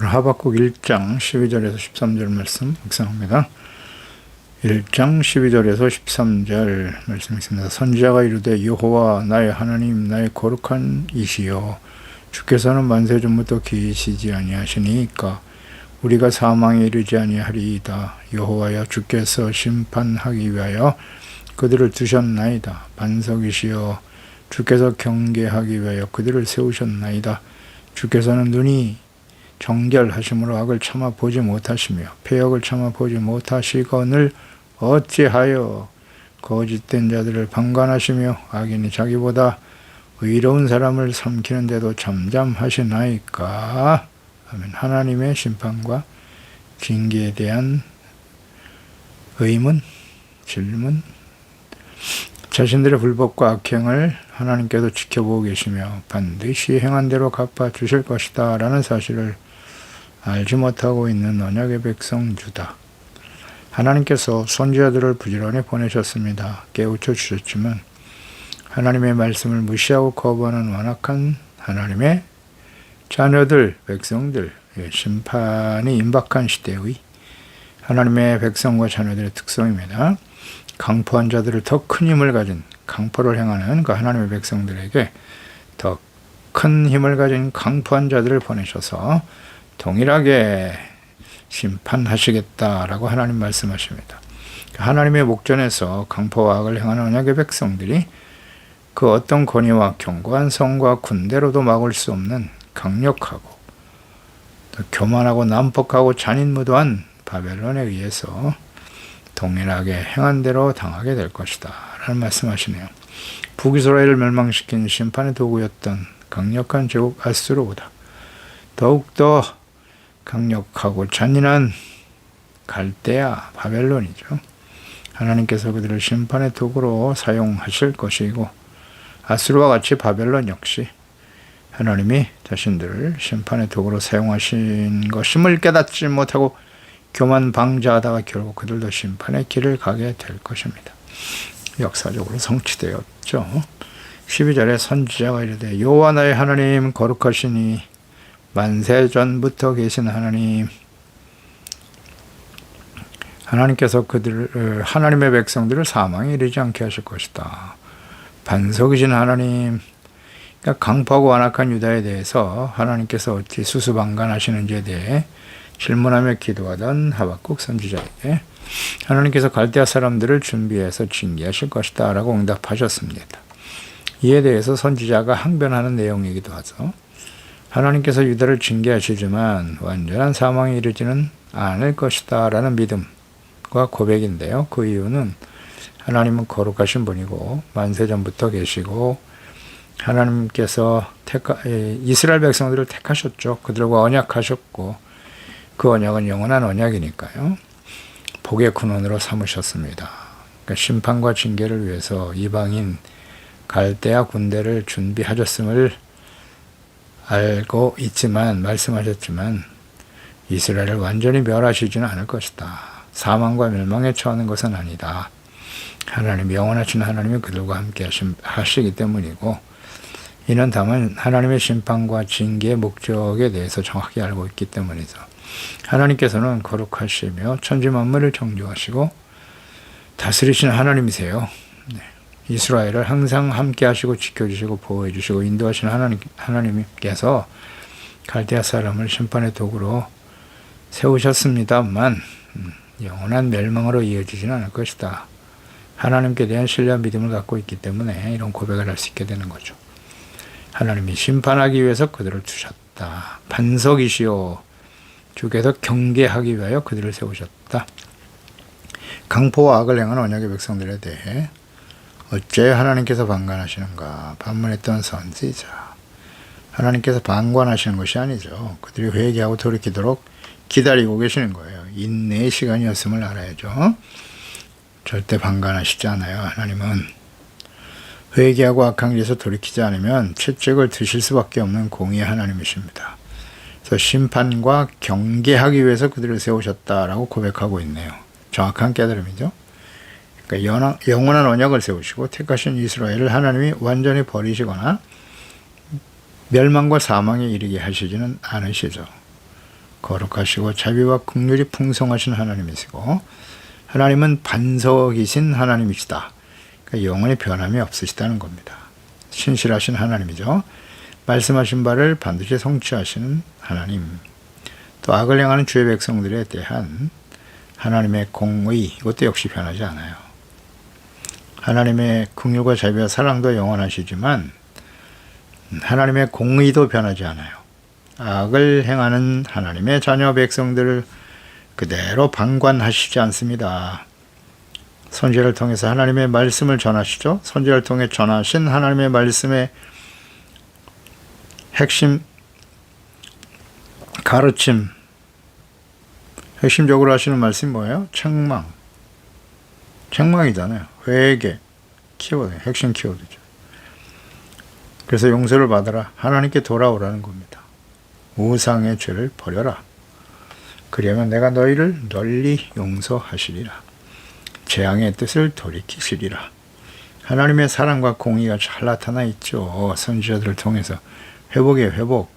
하박국 1장 12절에서 13절 말씀 묵상합니다. 1장 12절에서 13절 말씀 있습니다. 선지자가 이르되 여호와 나의 하나님 나의 거룩한 이시여 주께서는 만세전부터 계시지 아니하시니까 우리가 사망에 이르지 아니하리이다. 여호와여 주께서 심판하기 위하여 그들을 두셨나이다. 반석이시여 주께서 경계하기 위하여 그들을 세우셨나이다. 주께서는 눈이 정결하심으로 악을 참아 보지 못하시며 패역을 참아 보지 못하시거늘 어찌하여 거짓된 자들을 방관하시며 악인이 자기보다 의로운 사람을 삼키는데도 잠잠하시나이까. 아멘. 하나님의 심판과 징계에 대한 의문, 질문, 자신들의 불법과 악행을 하나님께서 지켜보고 계시며 반드시 행한 대로 갚아주실 것이다 라는 사실을 알지 못하고 있는 언약의 백성 유다. 하나님께서 선지자들을 부지런히 보내셨습니다. 깨우쳐 주셨지만 하나님의 말씀을 무시하고 거부하는 완악한 하나님의 자녀들, 백성들, 심판이 임박한 시대의 하나님의 백성과 자녀들의 특성입니다. 강포한 자들을 더 큰 힘을 가진 강포를 행하는 그 하나님의 백성들에게 더 큰 힘을 가진 강포한 자들을 보내셔서 동일하게 심판하시겠다라고 하나님 말씀하십니다. 하나님의 목전에서 강포와 악을 행하는 언약의 백성들이 그 어떤 권위와 견고한 성과 군대로도 막을 수 없는 강력하고 교만하고 난폭하고 잔인무도한 바벨론에 의해서 동일하게 행한 대로 당하게 될 것이다 라는 말씀하시네요. 북이스라엘을 멸망시킨 심판의 도구였던 강력한 제국 아수르보다 더욱더 강력하고 잔인한 갈대아 바벨론이죠. 하나님께서 그들을 심판의 도구로 사용하실 것이고 아수르와 같이 바벨론 역시 하나님이 자신들을 심판의 도구로 사용하신 것임을 깨닫지 못하고 교만방자하다가 결국 그들도 심판의 길을 가게 될 것입니다. 역사적으로 성취되었죠. 12절에 선지자가 이르되 여호와 나의 하나님 거룩하시니 만세전부터 계신 하나님, 하나님께서 그들을 하나님의 백성들을 사망에 이르지 않게 하실 것이다. 반석이신 하나님, 그러니까 강포하고 완악한 유다에 대해서 하나님께서 어찌 수수방관하시는지에 대해 질문하며 기도하던 하박국 선지자에게 하나님께서 갈대아 사람들을 준비해서 징계하실 것이다 라고 응답하셨습니다. 이에 대해서 선지자가 항변하는 내용이기도 하죠. 하나님께서 유다를 징계하시지만 완전한 사망에 이르지는 않을 것이다 라는 믿음과 고백인데요. 그 이유는 하나님은 거룩하신 분이고 만세전부터 계시고 하나님께서 이스라엘 백성들을 택하셨죠. 그들과 언약하셨고 그 언약은 영원한 언약이니까요. 복의 근원으로 삼으셨습니다. 그러니까 심판과 징계를 위해서 이방인 갈대아 군대를 준비하셨음을 알고 있지만 말씀하셨지만 이스라엘을 완전히 멸하시지는 않을 것이다. 사망과 멸망에 처하는 것은 아니다. 하나님 영원하신 하나님이 그들과 함께 하시기 때문이고 이는 다만 하나님의 심판과 징계의 목적에 대해서 정확히 알고 있기 때문이죠. 하나님께서는 거룩하시며 천지 만물을 창조하시고 다스리시는 하나님이세요. 이스라엘을 항상 함께 하시고 지켜주시고 보호해 주시고 인도하시는 하나님께서 갈대아 사람을 심판의 도구로 세우셨습니다만 영원한 멸망으로 이어지지는 않을 것이다. 하나님께 대한 신뢰와 믿음을 갖고 있기 때문에 이런 고백을 할 수 있게 되는 거죠. 하나님이 심판하기 위해서 그들을 두셨다. 반석이시오 주께서 경계하기 위하여 그들을 세우셨다. 강포와 악을 행한 언약의 백성들에 대해 어째 하나님께서 방관하시는가 반문했던 선지자. 하나님께서 방관하시는 것이 아니죠. 그들이 회개하고 돌이키도록 기다리고 계시는 거예요. 인내의 시간이었음을 알아야죠. 절대 방관하시지 않아요. 하나님은 회개하고 악한 길에서 돌이키지 않으면 채찍을 드실 수밖에 없는 공의의 하나님이십니다. 그래서 심판과 경계하기 위해서 그들을 세우셨다라고 고백하고 있네요. 정확한 깨달음이죠. 그러니까 영원한 언약을 세우시고 택하신 이스라엘을 하나님이 완전히 버리시거나 멸망과 사망에 이르게 하시지는 않으시죠. 거룩하시고 자비와 긍휼이 풍성하신 하나님이시고 하나님은 반석이신 하나님이시다. 그러니까 영원히 변함이 없으시다는 겁니다. 신실하신 하나님이죠. 말씀하신 바를 반드시 성취하시는 하나님. 또 악을 행하는 주의 백성들에 대한 하나님의 공의, 이것도 역시 변하지 않아요. 하나님의 긍휼과 자비와 사랑도 영원하시지만 하나님의 공의도 변하지 않아요. 악을 행하는 하나님의 자녀 백성들을 그대로 방관하시지 않습니다. 선지자를 통해서 하나님의 말씀을 전하시죠. 선지자를 통해 전하신 하나님의 말씀의 핵심 가르침, 핵심적으로 하시는 말씀이 뭐예요? 책망이잖아요. 회개, 키워드, 핵심 키워드죠. 그래서 용서를 받아라. 하나님께 돌아오라는 겁니다. 우상의 죄를 버려라. 그리하면 내가 너희를 널리 용서하시리라. 재앙의 뜻을 돌이키시리라. 하나님의 사랑과 공의가 잘 나타나 있죠. 선지자들을 통해서. 회복이에요, 회복.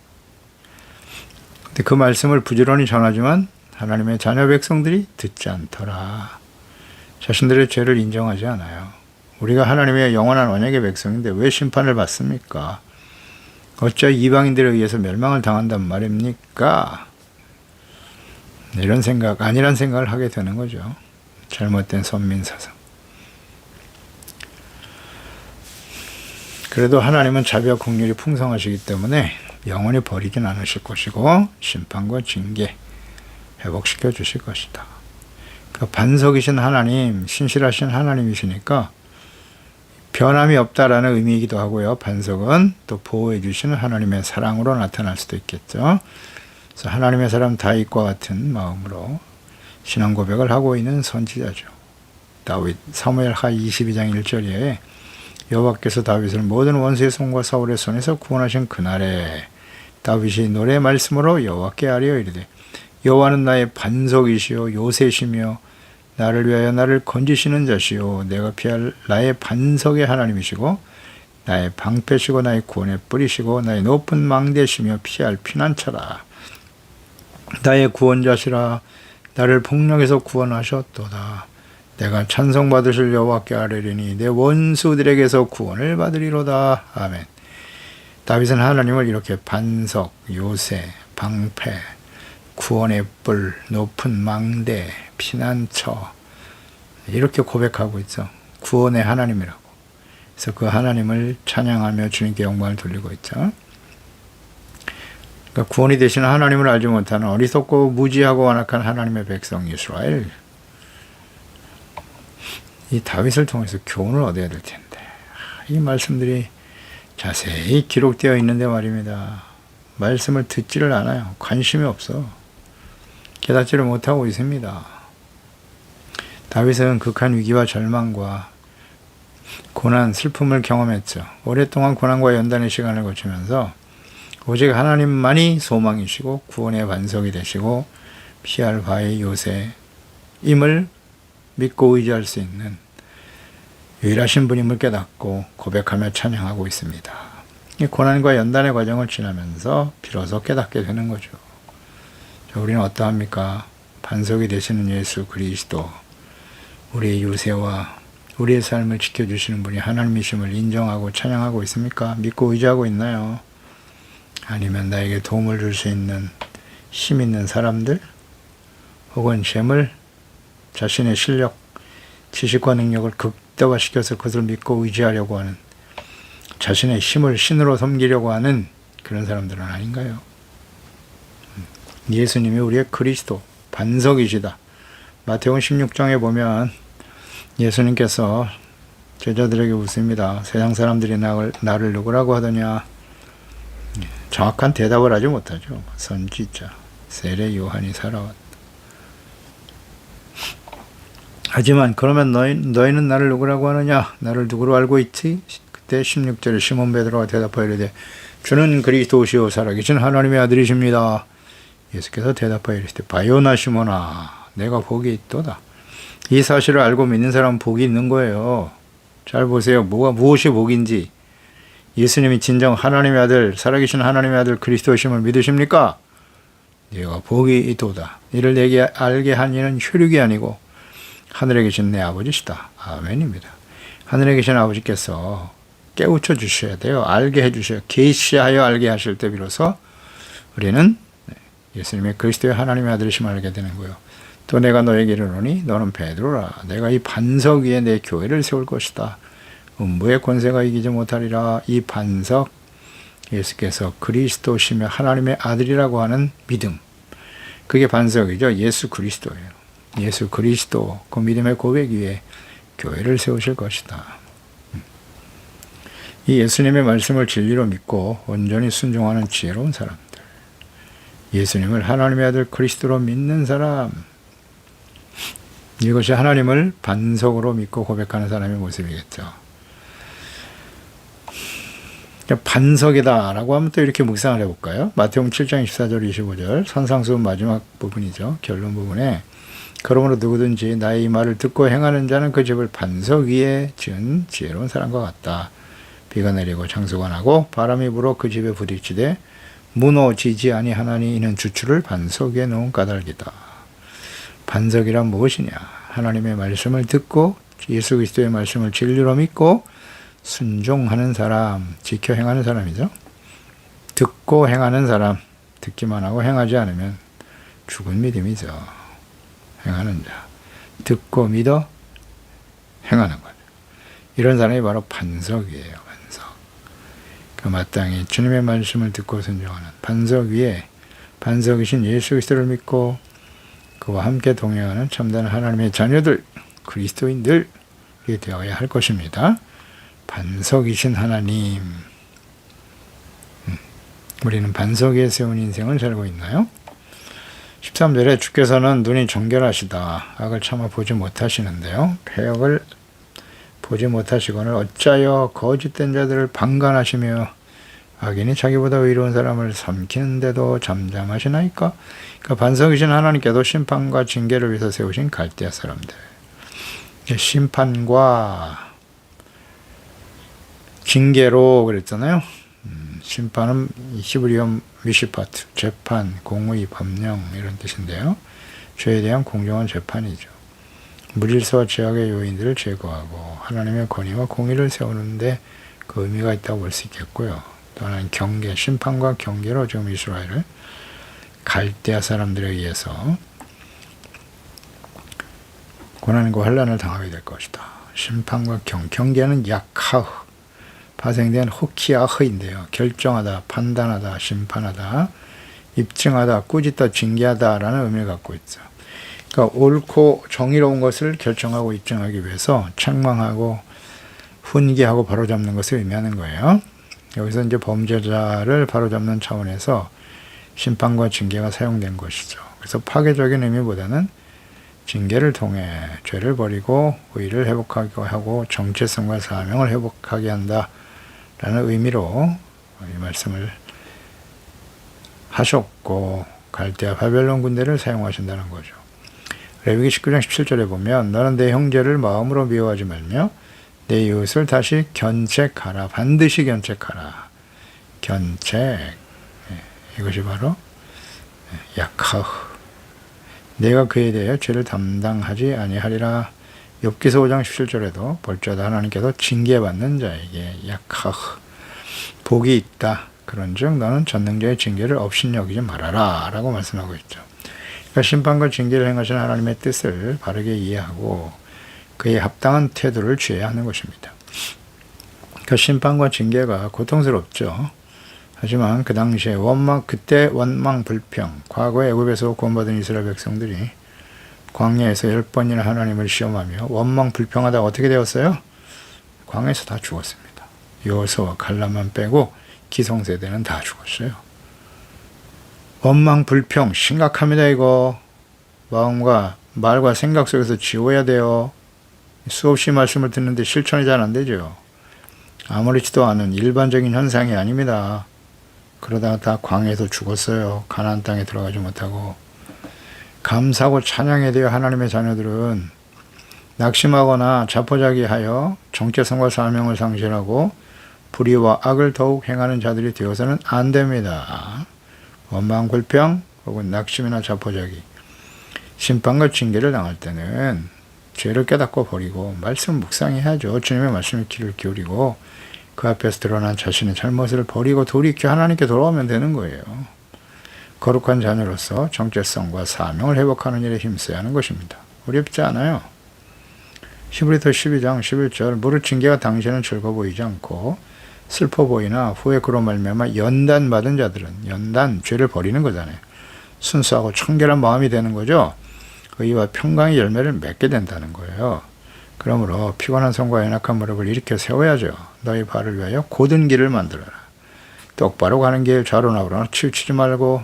근데 그 말씀을 부지런히 전하지만 하나님의 자녀 백성들이 듣지 않더라. 자신들의 죄를 인정하지 않아요. 우리가 하나님의 영원한 언약의 백성인데 왜 심판을 받습니까? 어찌 이방인들에 의해서 멸망을 당한단 말입니까? 이런 생각, 아니란 생각을 하게 되는 거죠. 잘못된 선민사상. 그래도 하나님은 자비와 긍휼이 풍성하시기 때문에 영원히 버리진 않으실 것이고 심판과 징계 회복시켜 주실 것이다. 그러니까 반석이신 하나님, 신실하신 하나님이시니까 변함이 없다라는 의미이기도 하고요. 반석은 또 보호해 주시는 하나님의 사랑으로 나타날 수도 있겠죠. 그래서 하나님의 사람 다윗과 같은 마음으로 신앙 고백을 하고 있는 선지자죠. 다윗 사무엘하 22장 1절에 여호와께서 다윗을 모든 원수의 손과 사울의 손에서 구원하신 그날에 다윗이 노래 말씀으로 여호와께 아뢰어 이르되 여호와는 나의 반석이시요 요새시며 나를 위하여 나를 건지시는 자시요 내가 피할 나의 반석의 하나님이시고 나의 방패시고 나의 구원의 뿌리시고 나의 높은 망대시며 피할 피난처라. 나의 구원자시라. 나를 폭력에서 구원하셨도다. 내가 찬송받으실 여호와께 아뢰리니 내 원수들에게서 구원을 받으리로다. 아멘. 다윗은 하나님을 이렇게 반석, 요새, 방패, 구원의 뿔, 높은 망대, 피난처 이렇게 고백하고 있죠. 구원의 하나님이라고. 그래서 그 하나님을 찬양하며 주님께 영광을 돌리고 있죠. 그러니까 구원이 되시는 하나님을 알지 못하는 어리석고 무지하고 완악한 하나님의 백성 이스라엘, 이 다윗을 통해서 교훈을 얻어야 될 텐데 이 말씀들이 자세히 기록되어 있는데 말입니다. 말씀을 듣지를 않아요. 관심이 없어. 깨닫지를 못하고 있습니다. 다윗은 극한 위기와 절망과 고난, 슬픔을 경험했죠. 오랫동안 고난과 연단의 시간을 거치면서 오직 하나님만이 소망이시고 구원의 반석이 되시고 피할 바의 요새임을 믿고 의지할 수 있는 유일하신 분임을 깨닫고 고백하며 찬양하고 있습니다. 이 고난과 연단의 과정을 지나면서 비로소 깨닫게 되는 거죠. 우리는 어떠합니까? 반석이 되시는 예수 그리스도, 우리의 요새와 우리의 삶을 지켜주시는 분이 하나님이심을 인정하고 찬양하고 있습니까? 믿고 의지하고 있나요? 아니면 나에게 도움을 줄 수 있는 힘 있는 사람들 혹은 재물, 자신의 실력, 지식과 능력을 극대화시켜서 그것을 믿고 의지하려고 하는, 자신의 힘을 신으로 섬기려고 하는 그런 사람들은 아닌가요? 예수님이 우리의 그리스도, 반석이시다. 마태복음 16장에 보면 예수님께서 제자들에게 묻습니다. 세상 사람들이 나를 누구라고 하더냐? 정확한 대답을 하지 못하죠. 선지자, 세례 요한이 살아왔다. 하지만 그러면 너희는 나를 누구라고 하느냐? 나를 누구로 알고 있지? 그때 16절에 시몬 베드로가 대답하여 이르되 주는 그리스도시요 살아계신 하나님의 아들이십니다. 예수께서 대답하여 이르시되 바요나 시몬아 내가 복이 있도다. 이 사실을 알고 믿는 사람은 복이 있는 거예요. 잘 보세요. 무엇이 복인지. 예수님이 진정 하나님의 아들, 살아계신 하나님의 아들 그리스도심을 믿으십니까? 네가 복이 있도다. 이를 내게 알게 한 이는 혈육이 아니고 하늘에 계신 내 아버지시다. 아멘입니다. 하늘에 계신 아버지께서 깨우쳐 주셔야 돼요. 알게 해주셔야, 계시하여 알게 하실 때 비로소 우리는 예수님의 그리스도의 하나님의 아들이심을 알게 되는 거예요. 또 내가 너에게 이르노니 너는 베드로라. 내가 이 반석 위에 내 교회를 세울 것이다. 음부의 권세가 이기지 못하리라. 이 반석, 예수께서 그리스도시며 하나님의 아들이라고 하는 믿음, 그게 반석이죠. 예수 그리스도예요. 예수 그리스도, 그 믿음의 고백 위에 교회를 세우실 것이다. 이 예수님의 말씀을 진리로 믿고 온전히 순종하는 지혜로운 사람들, 예수님을 하나님의 아들 그리스도로 믿는 사람, 이것이 하나님을 반석으로 믿고 고백하는 사람의 모습이겠죠. 반석이다 라고 하면 또 이렇게 묵상을 해볼까요? 마태복음 7장 24절 25절 산상수훈 마지막 부분이죠. 결론 부분에 그러므로 누구든지 나의 이 말을 듣고 행하는 자는 그 집을 반석 위에 지은 지혜로운 사람과 같다. 비가 내리고 장수가 나고 바람이 불어 그 집에 부딪히되 무너지지 아니하나니 이는 주추를 반석 위에 놓은 까닭이다. 반석이란 무엇이냐? 하나님의 말씀을 듣고 예수 그리스도의 말씀을 진리로 믿고 순종하는 사람, 지켜 행하는 사람이죠. 듣고 행하는 사람, 듣기만 하고 행하지 않으면 죽은 믿음이죠. 행하는 자, 듣고 믿어 행하는 거죠. 이런 사람이 바로 반석이에요. 반석. 그 마땅히 주님의 말씀을 듣고 순종하는 반석 위에 반석이신 예수 그리스도를 믿고 그와 함께 동행하는 참된 하나님의 자녀들, 그리스도인들이 되어야 할 것입니다. 반석이신 하나님, 우리는 반석 위에 세운 인생을 살고 있나요? 13절에 주께서는 눈이 정결하시다. 악을 참아 보지 못하시는데요. 패역을 보지 못하시거늘 어찌하여 거짓된 자들을 방관하시며 악인이 자기보다 의로운 사람을 삼키는데도 잠잠하시나이까? 그러니까 반석이신 하나님께도 심판과 징계를 위해서 세우신 갈대아 사람들. 심판과 징계로 그랬잖아요. 심판은 히브리어 미시파트, 재판, 공의, 법령 이런 뜻인데요. 죄에 대한 공정한 재판이죠. 무질서와 죄악의 요인들을 제거하고 하나님의 권위와 공의를 세우는데 그 의미가 있다고 볼 수 있겠고요. 또 하나는 경계, 심판과 경계로 지금 이스라엘을 갈대아 사람들에 의해서 고난과 환난을 당하게 될 것이다. 심판과 경계는 약하흐, 파생된 호키아흐인데요. 결정하다, 판단하다, 심판하다, 입증하다, 꾸짖다, 징계하다라는 의미를 갖고 있죠. 그러니까 옳고 정의로운 것을 결정하고 입증하기 위해서 책망하고 훈계하고 바로잡는 것을 의미하는 거예요. 여기서 이제 범죄자를 바로잡는 차원에서 심판과 징계가 사용된 것이죠. 그래서 파괴적인 의미보다는 징계를 통해 죄를 버리고 의를 회복하게 하고 정체성과 사명을 회복하게 한다 라는 의미로 이 말씀을 하셨고 갈대아 바벨론 군대를 사용하신다는 거죠. 레위기 19장 17절에 보면 너는 내 형제를 마음으로 미워하지 말며 내 이웃을 다시 견책하라. 반드시 견책하라. 견책, 이것이 바로 약하흐. 내가 그에 대해 죄를 담당하지 아니하리라. 욥기서 5장 17절에도 볼지어다 하나님께서 징계받는 자에게 약하흐 복이 있다. 그런즉 너는 전능자의 징계를 업신여기지 말아라 라고 말씀하고 있죠. 그러니까 심판과 징계를 행하신 하나님의 뜻을 바르게 이해하고 그에 합당한 태도를 취해야 하는 것입니다. 그러니까 심판과 징계가 고통스럽죠. 하지만 그 당시에 그때 원망 불평, 과거에 애굽에서 구원받은 이스라엘 백성들이 광야에서 10번이나 하나님을 시험하며 원망 불평하다가 어떻게 되었어요? 광야에서 다 죽었습니다. 여호수아와 갈렙만 빼고 기성세대는 다 죽었어요. 원망 불평 심각합니다. 이거 마음과 말과 생각 속에서 지워야 돼요. 수없이 말씀을 듣는데 실천이 잘 안 되죠. 아무렇지도 않은 일반적인 현상이 아닙니다. 그러다가 다 광야에서 죽었어요. 가나안 땅에 들어가지 못하고. 감사하고 찬양에 대해 하나님의 자녀들은 낙심하거나 자포자기하여 정체성과 사명을 상실하고 불의와 악을 더욱 행하는 자들이 되어서는 안 됩니다. 원망 불평, 혹은 낙심이나 자포자기, 심판과 징계를 당할 때는 죄를 깨닫고 버리고 말씀 묵상해야죠. 주님의 말씀에 귀를 기울이고 그 앞에서 드러난 자신의 잘못을 버리고 돌이켜 하나님께 돌아오면 되는 거예요. 거룩한 자녀로서 정체성과 사명을 회복하는 일에 힘써야 하는 것입니다. 어렵지 않아요. 히브리서 12장 11절 무릇 징계가 당시에는 즐거워 보이지 않고 슬퍼 보이나 후에 그로 말미암아 연단 받은 자들은 연단 죄를 버리는 거잖아요. 순수하고 청결한 마음이 되는 거죠. 의와 평강의 열매를 맺게 된다는 거예요. 그러므로 피곤한 손과 연약한 무릎을 일으켜 세워야죠. 너희 발을 위하여 곧은 길을 만들어라. 똑바로 가는 길 좌로 나오라. 치우치지 말고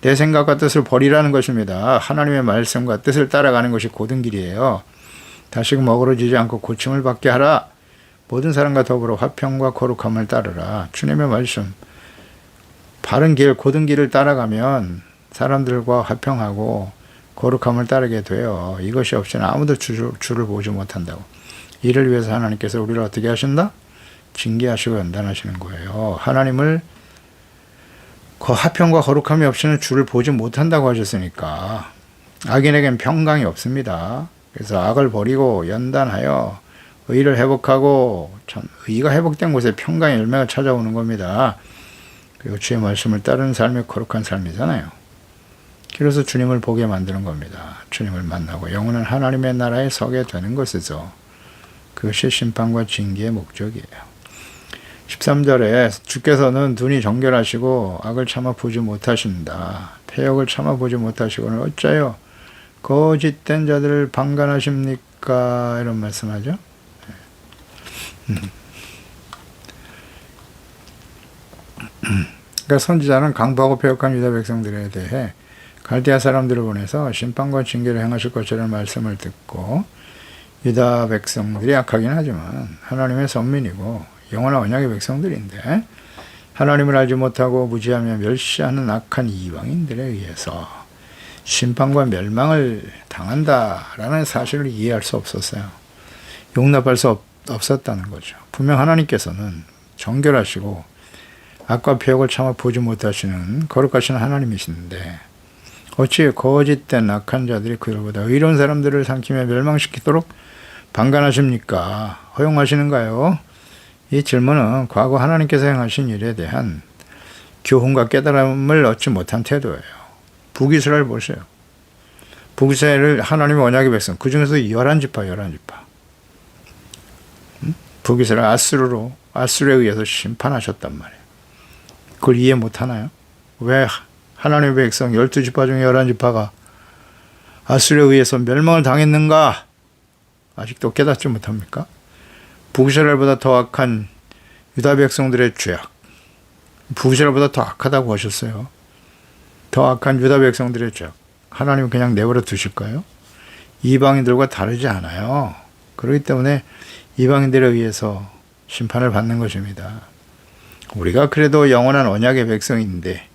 내 생각과 뜻을 버리라는 것입니다. 하나님의 말씀과 뜻을 따라가는 것이 곧은 길이에요. 다시금 어그러지지 않고 고침을 받게 하라. 모든 사람과 더불어 화평과 거룩함을 따르라. 주님의 말씀, 바른 길, 곧은 길을 따라가면 사람들과 화평하고 거룩함을 따르게 돼요. 이것이 없이는 아무도 주를 보지 못한다고. 이를 위해서 하나님께서 우리를 어떻게 하신다? 징계하시고 연단하시는 거예요. 하나님을 그 화평과 거룩함이 없이는 주를 보지 못한다고 하셨으니까 악인에겐 평강이 없습니다. 그래서 악을 버리고 연단하여 의를 회복하고 의가 회복된 곳에 평강의 열매가 찾아오는 겁니다. 그리고 주의 말씀을 따르는 삶이 거룩한 삶이잖아요. 그래서 주님을 보게 만드는 겁니다. 주님을 만나고 영원한 하나님의 나라에 서게 되는 것이죠. 그것이 심판과 징계의 목적이에요. 13절에 주께서는 눈이 정결하시고 악을 참아 보지 못하신다. 패역을 참아 보지 못하시고는 어찌하여 거짓된 자들을 방관하십니까? 이런 말씀하죠. 그러니까 선지자는 강포하고 패역한 유다 백성들에 대해 갈대아 사람들을 보내서 심판과 징계를 행하실 것이라는 말씀을 듣고 유다 백성들이 악하긴 하지만 하나님의 선민이고 영원한 언약의 백성들인데 하나님을 알지 못하고 무지하며 멸시하는 악한 이방인들에 의해서 심판과 멸망을 당한다라는 사실을 이해할 수 없었어요. 용납할 수 없었다는 거죠. 분명 하나님께서는 정결하시고 악과 패역을 참아 보지 못하시는 거룩하신 하나님이신데 어찌 거짓된 악한 자들이 그들보다 의로운 사람들을 삼키며 멸망시키도록 방관하십니까? 허용하시는가요? 이 질문은 과거 하나님께서 행하신 일에 대한 교훈과 깨달음을 얻지 못한 태도예요. 북이스라엘 보세요. 북이스라엘을 하나님의 언약의 백성, 그 중에서 11지파. 북이스라엘 아수르에 의해서 심판하셨단 말이에요. 그걸 이해 못하나요? 왜 하나님의 백성 12지파 중에 11지파가 아수르에 의해서 멸망을 당했는가? 아직도 깨닫지 못합니까? 북이스라엘보다 더 악한 유다 백성들의 죄악, 북이스라엘보다 더 악하다고 하셨어요. 더 악한 유다 백성들의 죄악, 하나님은 그냥 내버려 두실까요? 이방인들과 다르지 않아요. 그렇기 때문에 이방인들에 의해서 심판을 받는 것입니다. 우리가 그래도 영원한 언약의 백성인데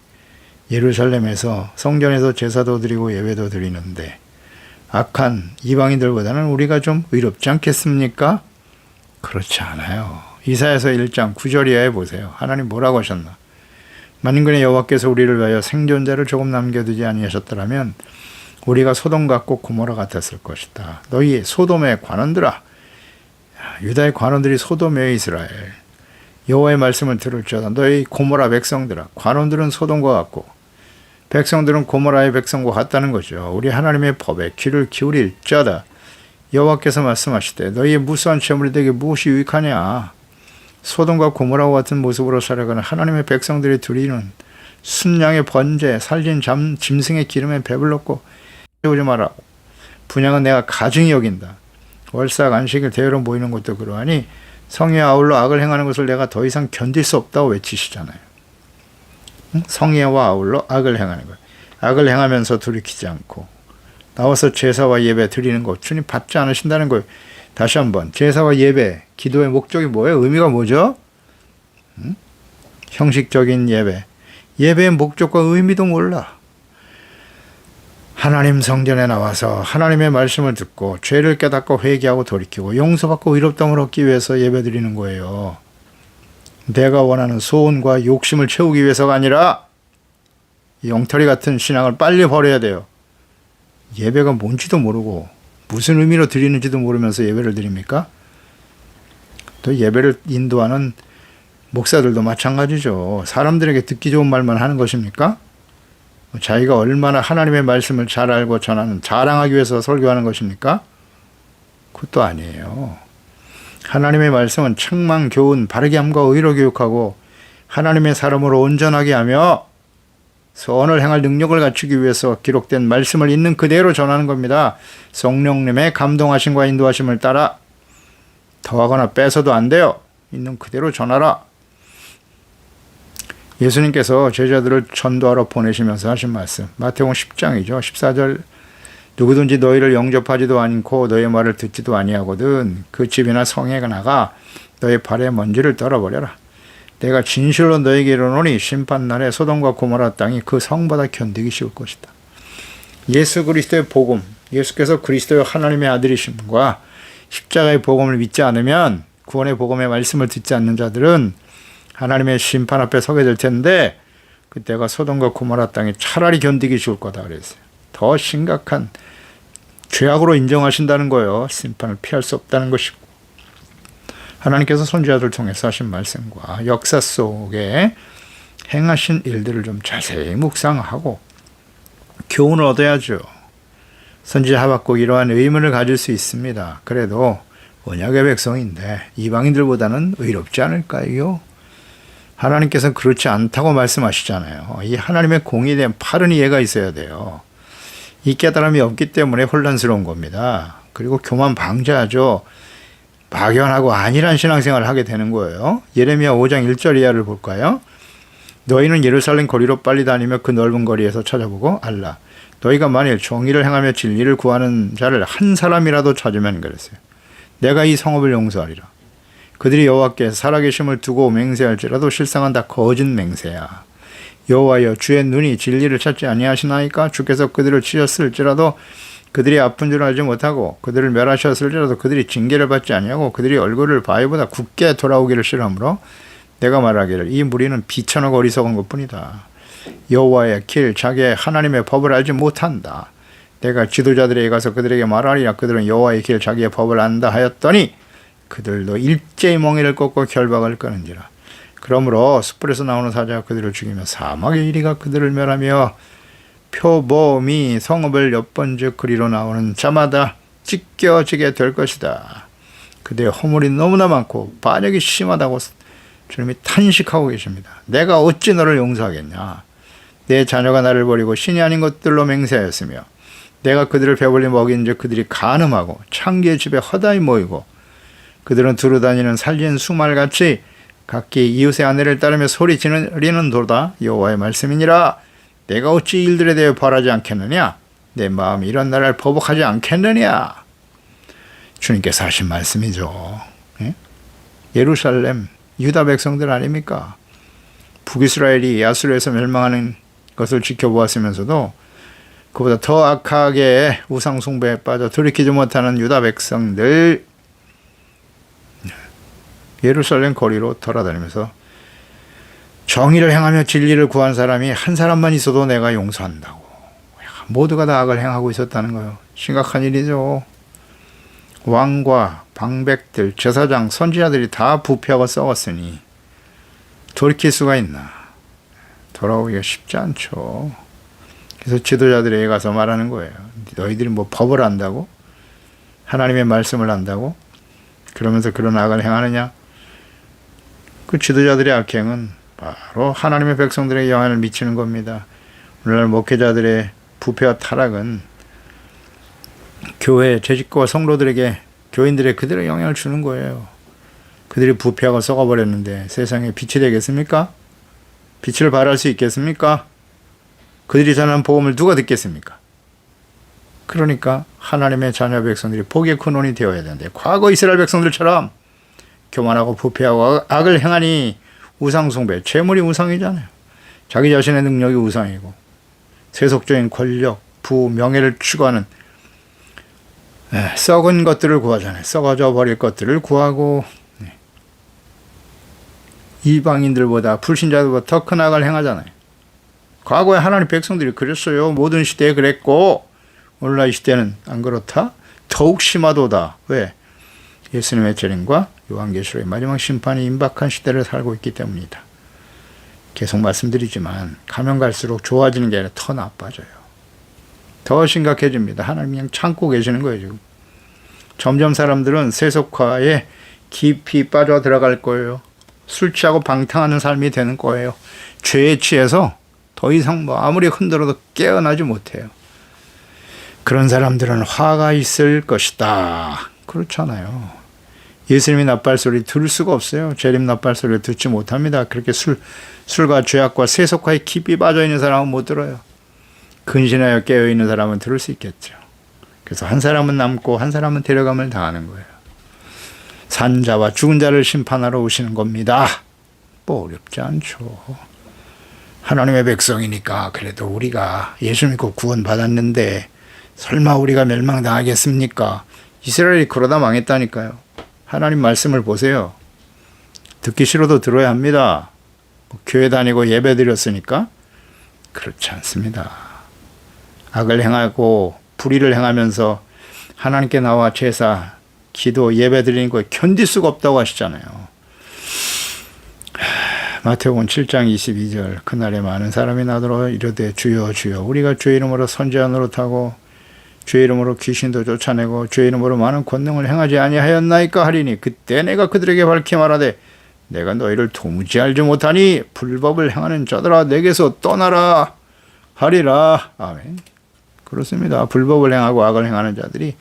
예루살렘에서 성전에서 제사도 드리고 예배도 드리는데 악한 이방인들보다는 우리가 좀 의롭지 않겠습니까? 그렇지 않아요. 이사야서 1장 9절 이하에 보세요. 하나님 뭐라고 하셨나? 만군의 여호와께서 우리를 위하여 생존자를 조금 남겨두지 아니하셨더라면 우리가 소돔 같고 고모라 같았을 것이다. 너희 소돔의 관원들아, 유다의 관원들이 소돔의 이스라엘, 여호와의 말씀을 들을지어다. 너희 고모라 백성들아, 관원들은 소돔과 같고 백성들은 고모라의 백성과 같다는 거죠. 우리 하나님의 법에 귀를 기울일지어다. 여호와께서 말씀하시되 너희의 무수한 재물이 되게 무엇이 유익하냐? 소돔과 고모라와 같은 모습으로 살아가는 하나님의 백성들이 드리는 순양의 번제, 살진 짐승의 기름에 배불렀고 오지 마라. 분양은 내가 가증히 여긴다. 월삭 안식일 대회로 모이는 것도 그러하니 성에 아울러 악을 행하는 것을 내가 더 이상 견딜 수 없다고 외치시잖아요. 성예와 아울러 악을 행하는 것. 악을 행하면서 돌이키지 않고 나와서 제사와 예배 드리는 것 주님 받지 않으신다는 거예요. 다시 한번 제사와 예배, 기도의 목적이 뭐예요? 의미가 뭐죠? 형식적인 예배. 예배의 목적과 의미도 몰라. 하나님 성전에 나와서 하나님의 말씀을 듣고 죄를 깨닫고 회개하고 돌이키고 용서받고 의롭다움을 얻기 위해서 예배 드리는 거예요. 내가 원하는 소원과 욕심을 채우기 위해서가 아니라 이 엉터리 같은 신앙을 빨리 버려야 돼요. 예배가 뭔지도 모르고 무슨 의미로 드리는지도 모르면서 예배를 드립니까? 또 예배를 인도하는 목사들도 마찬가지죠. 사람들에게 듣기 좋은 말만 하는 것입니까? 자기가 얼마나 하나님의 말씀을 잘 알고 전하는, 자랑하기 위해서 설교하는 것입니까? 그것도 아니에요. 하나님의 말씀은 책망, 교훈, 바르게 함과 의로 교육하고 하나님의 사람으로 온전하게 하며 선을 행할 능력을 갖추기 위해서 기록된 말씀을 있는 그대로 전하는 겁니다. 성령님의 감동하심과 인도하심을 따라 더하거나 빼서도 안 돼요. 있는 그대로 전하라. 예수님께서 제자들을 전도하러 보내시면서 하신 말씀, 마태복음 10장이죠. 14절, 누구든지 너희를 영접하지도 않고 너희 말을 듣지도 아니하거든 그 집이나 성에 나가 너희 발에 먼지를 떨어버려라. 내가 진실로 너희에게 이르노니 심판날에 소돔과 고모라 땅이 그 성보다 견디기 쉬울 것이다. 예수 그리스도의 복음, 예수께서 그리스도의 하나님의 아들이심과 십자가의 복음을 믿지 않으면, 구원의 복음의 말씀을 듣지 않는 자들은 하나님의 심판 앞에 서게 될 텐데 그때가 소돔과 고모라 땅이 차라리 견디기 쉬울 거다 그랬어요. 더 심각한 죄악으로 인정하신다는 거예요. 심판을 피할 수 없다는 것이고, 하나님께서 선지자들을 통해서 하신 말씀과 역사 속에 행하신 일들을 좀 자세히 묵상하고 교훈을 얻어야죠. 선지자 하박국 이러한 의문을 가질 수 있습니다. 그래도 언약의 백성인데 이방인들보다는 의롭지 않을까요? 하나님께서는 그렇지 않다고 말씀하시잖아요. 이 하나님의 공의에 대한 바른 이해가 있어야 돼요. 이 깨달음이 없기 때문에 혼란스러운 겁니다. 그리고 교만 방지하죠. 막연하고 안일한 신앙생활을 하게 되는 거예요. 예레미야 5장 1절 이하를 볼까요? 너희는 예루살렘 거리로 빨리 다니며 그 넓은 거리에서 찾아보고 알라. 너희가 만일 정의를 행하며 진리를 구하는 자를 한 사람이라도 찾으면 그랬어요. 내가 이 성읍을 용서하리라. 그들이 여호와께 살아계심을 두고 맹세할지라도 실상은 다 거짓 맹세야. 여호와여, 주의 눈이 진리를 찾지 아니하시나이까? 주께서 그들을 치셨을지라도 그들이 아픈 줄 알지 못하고 그들을 멸하셨을지라도 그들이 징계를 받지 아니하고 그들이 얼굴을 바위보다 굳게 돌아오기를 싫어하므로 내가 말하기를 이 무리는 비천하고 어리석은 것뿐이다. 여호와의 길, 자기의 하나님의 법을 알지 못한다. 내가 지도자들에게 가서 그들에게 말하리라. 그들은 여호와의 길, 자기의 법을 안다 하였더니 그들도 일제히 멍에를 꺾고 결박을 끄는지라. 그러므로 숯불에서 나오는 사자가 그들을 죽이며 사막의 이리가 그들을 멸하며 표범이 성읍을 엿본즉 그리로 나오는 자마다 찢겨지게 될 것이다. 그들의 허물이 너무나 많고 반역이 심하다고 주님이 탄식하고 계십니다. 내가 어찌 너를 용서하겠냐. 내 자녀가 나를 버리고 신이 아닌 것들로 맹세하였으며 내가 그들을 배불리 먹인즉 그들이 간음하고 창기의 집에 허다히 모이고 그들은 두루 다니는 살진 수말같이 각기 이웃의 아내를 따르며 소리 지르는 도다. 여호와의 말씀이니라. 내가 어찌 일들에 대해 벌하지 않겠느냐. 내 마음이 이런 나라를 보복하지 않겠느냐. 주님께서 하신 말씀이죠. 예? 예루살렘 유다 백성들 아닙니까? 북이스라엘이 아수르에서 멸망하는 것을 지켜보았으면서도 그보다 더 악하게 우상 숭배에 빠져 돌이키지 못하는 유다 백성들, 예루살렘 거리로 돌아다니면서 정의를 행하며 진리를 구한 사람이 한 사람만 있어도 내가 용서한다고. 모두가 다 악을 행하고 있었다는 거예요. 심각한 일이죠. 왕과 방백들, 제사장, 선지자들이 다 부패하고 썩었으니 돌이킬 수가 있나. 돌아오기가 쉽지 않죠. 그래서 지도자들에게 가서 말하는 거예요. 너희들이 뭐 법을 안다고? 하나님의 말씀을 안다고? 그러면서 그런 악을 행하느냐? 그 지도자들의 악행은 바로 하나님의 백성들에게 영향을 미치는 겁니다. 오늘날 목회자들의 부패와 타락은 교회 재직과 성도들에게, 교인들에게 그대로 영향을 주는 거예요. 그들이 부패하고 썩어버렸는데 세상에 빛이 되겠습니까? 빛을 발할 수 있겠습니까? 그들이 전하는 복음을 누가 듣겠습니까? 그러니까 하나님의 자녀 백성들이 복의 근원이 되어야 되는데, 과거 이스라엘 백성들처럼 교만하고 부패하고 악을 행하니 우상숭배, 재물이 우상이잖아요. 자기 자신의 능력이 우상이고 세속적인 권력, 부, 명예를 추구하는 썩은 것들을 구하잖아요. 썩어져 버릴 것들을 구하고 이방인들보다, 불신자들보다 더 큰 악을 행하잖아요. 과거에 하나님 백성들이 그랬어요. 모든 시대에 그랬고 오늘날 이 시대는 안 그렇다? 더욱 심하도다. 왜? 예수님의 재림과 요한계시록의 마지막 심판이 임박한 시대를 살고 있기 때문이다. 계속 말씀드리지만 가면 갈수록 좋아지는 게 아니라 더 나빠져요. 더 심각해집니다. 하나님 그냥 참고 계시는 거예요. 지금. 점점 사람들은 세속화에 깊이 빠져 들어갈 거예요. 술 취하고 방탕하는 삶이 되는 거예요. 죄에 취해서 더 이상 아무리 흔들어도 깨어나지 못해요. 그런 사람들은 화가 있을 것이다. 그렇잖아요. 예수님이 나팔소리 들을 수가 없어요. 재림 나팔소리를 듣지 못합니다. 그렇게 술과 죄악과 세속화에 깊이 빠져있는 사람은 못 들어요. 근신하여 깨어있는 사람은 들을 수 있겠죠. 그래서 한 사람은 남고 한 사람은 데려감을 당하는 거예요. 산자와 죽은 자를 심판하러 오시는 겁니다. 뭐 어렵지 않죠. 하나님의 백성이니까 그래도 우리가 예수 믿고 구원받았는데 설마 우리가 멸망당하겠습니까? 이스라엘이 그러다 망했다니까요. 하나님 말씀을 보세요. 듣기 싫어도 들어야 합니다. 교회 다니고 예배 드렸으니까? 그렇지 않습니다. 악을 행하고 불의를 행하면서 하나님께 나와 제사, 기도, 예배 드리는 거 견딜 수가 없다고 하시잖아요. 마태복음 7장 22절 그날에 많은 사람이 나더러 이르되 주여 주여 우리가 주의 이름으로 선지자 노릇하고 주의 이름으로 귀신도 쫓아내고 주의 이름으로 많은 권능을 행하지 아니하였나이까 하리니 그때 내가 그들에게 밝히 말하되 내가 너희를 도무지 알지 못하니 불법을 행하는 자들아 내게서 떠나라 하리라. 아멘. 그렇습니다. 불법을 행하고 악을 행하는 자들이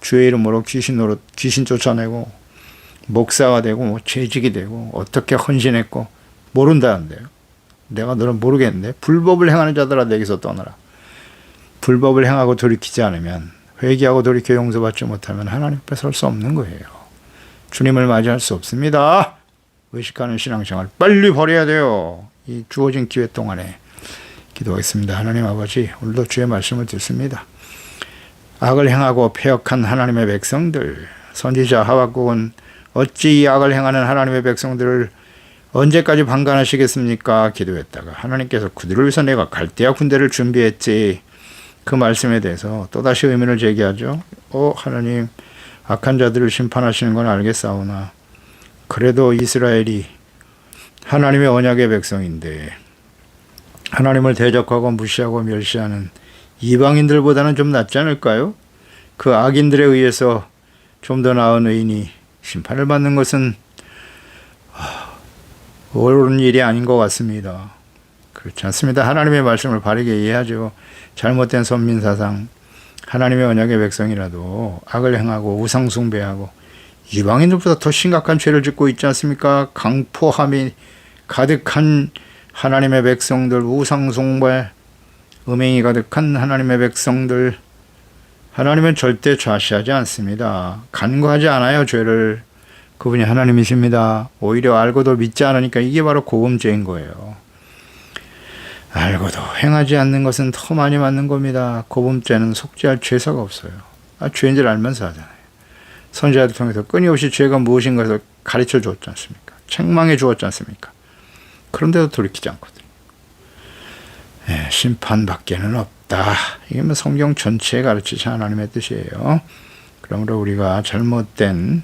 주의 이름으로 귀신 쫓아내고 목사가 되고 재직이 되고 어떻게 헌신했고 모른다는데요. 내가 너는 모르겠는데 불법을 행하는 자들아 내게서 떠나라. 불법을 행하고 돌이키지 않으면 회개하고 돌이켜 용서받지 못하면 하나님 앞에 설 수 없는 거예요. 주님을 맞이할 수 없습니다. 의식하는 신앙생활 빨리 버려야 돼요. 이 주어진 기회 동안에 기도하겠습니다. 하나님 아버지 오늘도 주의 말씀을 듣습니다. 악을 행하고 패역한 하나님의 백성들 선지자 하박국은 어찌 이 악을 행하는 하나님의 백성들을 언제까지 방관하시겠습니까? 기도했다가 하나님께서 그들을 위해서 내가 갈대아 군대를 준비했지. 그 말씀에 대해서 또다시 의문을 제기하죠. 하나님 악한 자들을 심판하시는 건 알겠사오나 그래도 이스라엘이 하나님의 언약의 백성인데 하나님을 대적하고 무시하고 멸시하는 이방인들보다는 좀 낫지 않을까요? 그 악인들에 의해서 좀 더 나은 의인이 심판을 받는 것은 옳은 일이 아닌 것 같습니다. 그렇지 않습니다. 하나님의 말씀을 바르게 이해하죠. 잘못된 선민사상, 하나님의 언약의 백성이라도 악을 행하고 우상숭배하고 이방인들보다 더 심각한 죄를 짓고 있지 않습니까? 강포함이 가득한 하나님의 백성들, 우상숭배, 음행이 가득한 하나님의 백성들, 하나님은 절대 좌시하지 않습니다. 간과하지 않아요, 죄를. 그분이 하나님이십니다. 오히려 알고도 믿지 않으니까 이게 바로 고범죄인 거예요. 알고도 행하지 않는 것은 더 많이 맞는 겁니다. 고범죄는 속죄할 죄사가 없어요. 죄인 줄 알면서 하잖아요. 선지자들 통해서 끊임없이 죄가 무엇인가를 가르쳐 주었지 않습니까? 책망해 주었지 않습니까? 그런데도 돌이키지 않거든요. 심판밖에는 없다. 이게 뭐 성경 전체에 가르치신 하나님의 뜻이에요. 그러므로 우리가 잘못된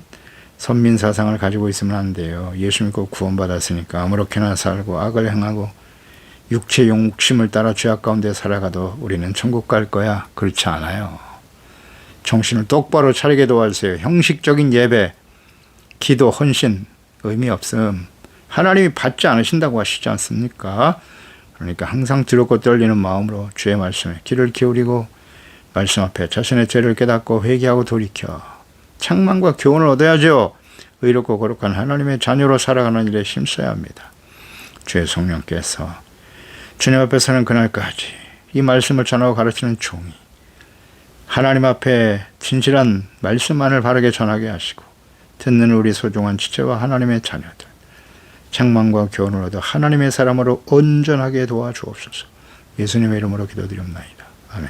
선민사상을 가지고 있으면 안 돼요. 예수 믿고 구원받았으니까 아무렇게나 살고 악을 행하고 육체 욕심을 따라 죄악 가운데 살아가도 우리는 천국 갈 거야. 그렇지 않아요. 정신을 똑바로 차리게 도와주세요. 형식적인 예배, 기도, 헌신 의미 없음. 하나님이 받지 않으신다고 하시지 않습니까? 그러니까 항상 두렵고 떨리는 마음으로 주의 말씀에 귀를 기울이고 말씀 앞에 자신의 죄를 깨닫고 회개하고 돌이켜 책망과 교훈을 얻어야죠. 의롭고 거룩한 하나님의 자녀로 살아가는 일에 힘써야 합니다. 주의 성령께서 주님 앞에 서는 그날까지 이 말씀을 전하고 가르치는 종이 하나님 앞에 진실한 말씀만을 바르게 전하게 하시고 듣는 우리 소중한 지체와 하나님의 자녀들 책망과 교훈을 얻어 하나님의 사람으로 온전하게 도와주옵소서. 예수님의 이름으로 기도드립니다. 아멘.